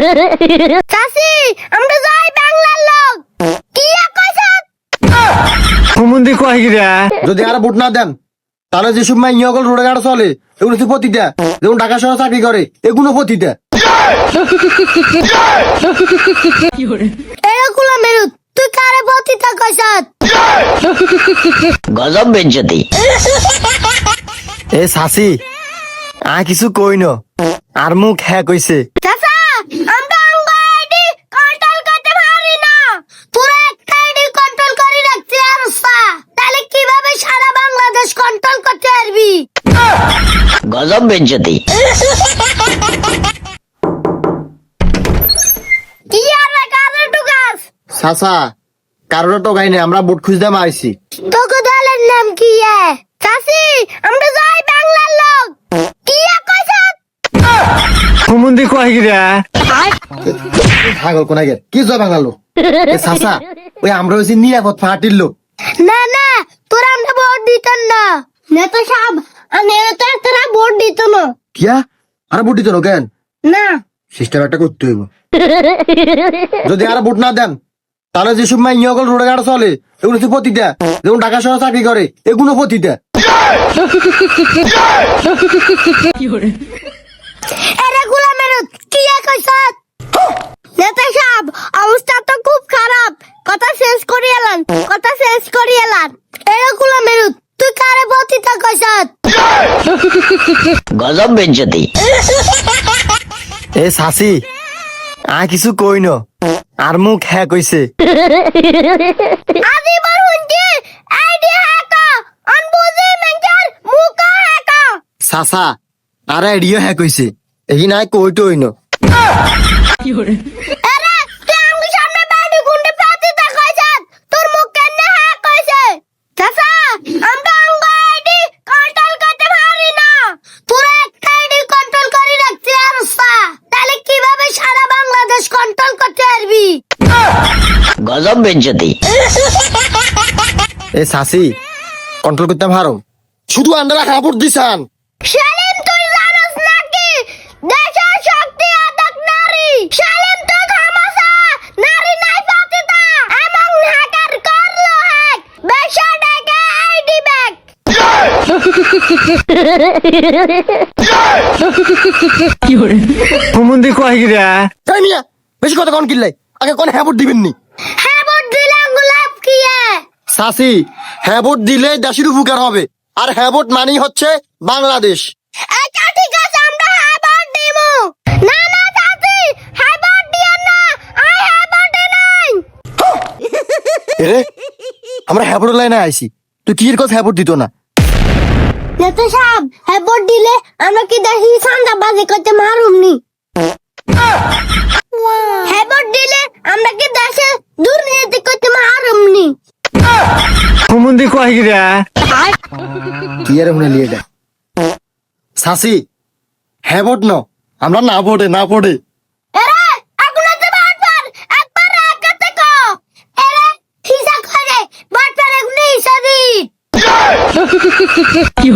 চাচি আমরা যাই বাংলার লোক কি কইছাত কুমুন্দি কয় গিরা যদি আর ভোট না দেন তাহলে যেসব মাই ইয়গল রোডে গাড়ি চলে এগুলো হচ্ছে পতিটা, যেমন ঢাকা শহরে চাকরি করে এগুলো পতিটা। এরকুলা মেরুত তুই কারে পতিতা কইছাত গজব বেজ্জতি। এ সাসি কিছু কই ন আর মুখ হ্যাঁ কইছে। চাচা আমরা আঙ্গ আইডি কন্ট্রোল করতে পারি না, তোরা একটা আইডি কন্ট্রোল করে রাখতে আরসা, তাহলে কিভাবে সারা বাংলাদেশ কন্ট্রোল করতে পারবি? গজব বেজ্জতি। কি আর কারে ঢুকাস? সাসা কারোর টোকাই নেই, আমরা ভোট খুঁজতে মারছি। তোকে দলের নাম কি? চাচি আমরা যাই বাংলার লোক কি কইছাত কুমুন্দি কয় গিরা ছাগল কোনা গে কি জয় বাংলা লোক। এ সাসা ওই আমরা হইছি নিরাপদ পার্টির লোক। না না তোরা আমরা ভোট দিতেন না, নেতা সাহেব নেতা তোরা ভোট দিত না। কিয়া আর ভোট দিত না কেন? না সিস্টেম একটা করতে হইব। যদি আর ভোট না দেন তাহলে যেসব মাই ইয়গল রোডে গাড়ি চলে এগুলো হচ্ছে পতিটা, যেমন ঢাকা শহরে চাকরি করে এগুলো পতিটা। এরে গোলামের কি কইছাত? নেতা সাহেব অবস্থা তো খুব খারাপ, কথা শেষ করি এলান, কথা শেষ করি এলান। এরে গোলামের তুই কারে পতিতা কইছাত গজব বেজ্জতি। এ সাসি কিছু কই ন আর মুখ হ্যাঁ কইছে। আজি বার হুন্ডি আইডি হ্যাকা অনবুজি মেঞ্জার মুকা হ্যাকা। সাসা আর আইডিয়া হ্যাঁ কইছে এই নাই কই টই ন। আরে তুই আমার সামনে বাড়ি গুন্ডে পতিতা কইছাত, তোর মুখ কেন হ্যাক কইছে? চাচা আমরা আঙ্গ আইডি কন্ট্রোল করতে পারি না, তোরা একটা আইডি কন্ট্রোল করে রাখতে আরসা, তাহলে কিভাবে সারা বাংলাদেশ কন্ট্রোল করতে পারবি? গজব বেজ্জতি। এ সাসি কন্ট্রোল করতে পারো, শুধু আন্ডারা হাবুর দিছান। শালিম তুই জানোস নাকি দেশের শক্তি আদাক নারী? শালিম তো খামাসা নারী নাই পতিতা এবং হ্যাকার করলো হ্যাক বেশা ডেকে আইডি ব্যাক। কুমুন্দি কয় গিরা তাই মিয়া বেশি কথা কোন কিল্লাই আগে কোন হ্যাঁ ভোট দিবেন নি? হ্যাঁ ভোট দিলে গোলাপ কি? সাসি হ্যাঁ ভোট দিলে দেশের উপকার হবে, আর হ্যাঁ ভোট মানেই হচ্ছে বাংলাদেশ। আচ্ছা ঠিক আছে আমরা হ্যাঁ ভোট দিমু। না না চাচি হ্যাঁ ভোট দিও না, আই হ্যাঁ ভোটে নাই। এরে আমরা হ্যাঁ ভোট লাইনে আইছি, তুই কি এর কথা হ্যাঁ ভোট দিত না? নেতা সাহেব হ্যাঁ ভোট দিলে আমরা কি দেখি সান্দাবাজি করতে মারুম নি? হ্যাঁ ভোট দিলে আমরা কি দেশে দুর্নীতি করতে মারুম নি? কুমুন্দি কয় গিরা কি এর মনে লিয়ে দেয় সাসি হ্যাঁ ভোট ন আমরা না ভোটে না ভোটে। এরে আগুনাতে ভোট পার একবার একাতে কো। এরে হিসাব করে ভোট পার এগুনি হিসাবি। কি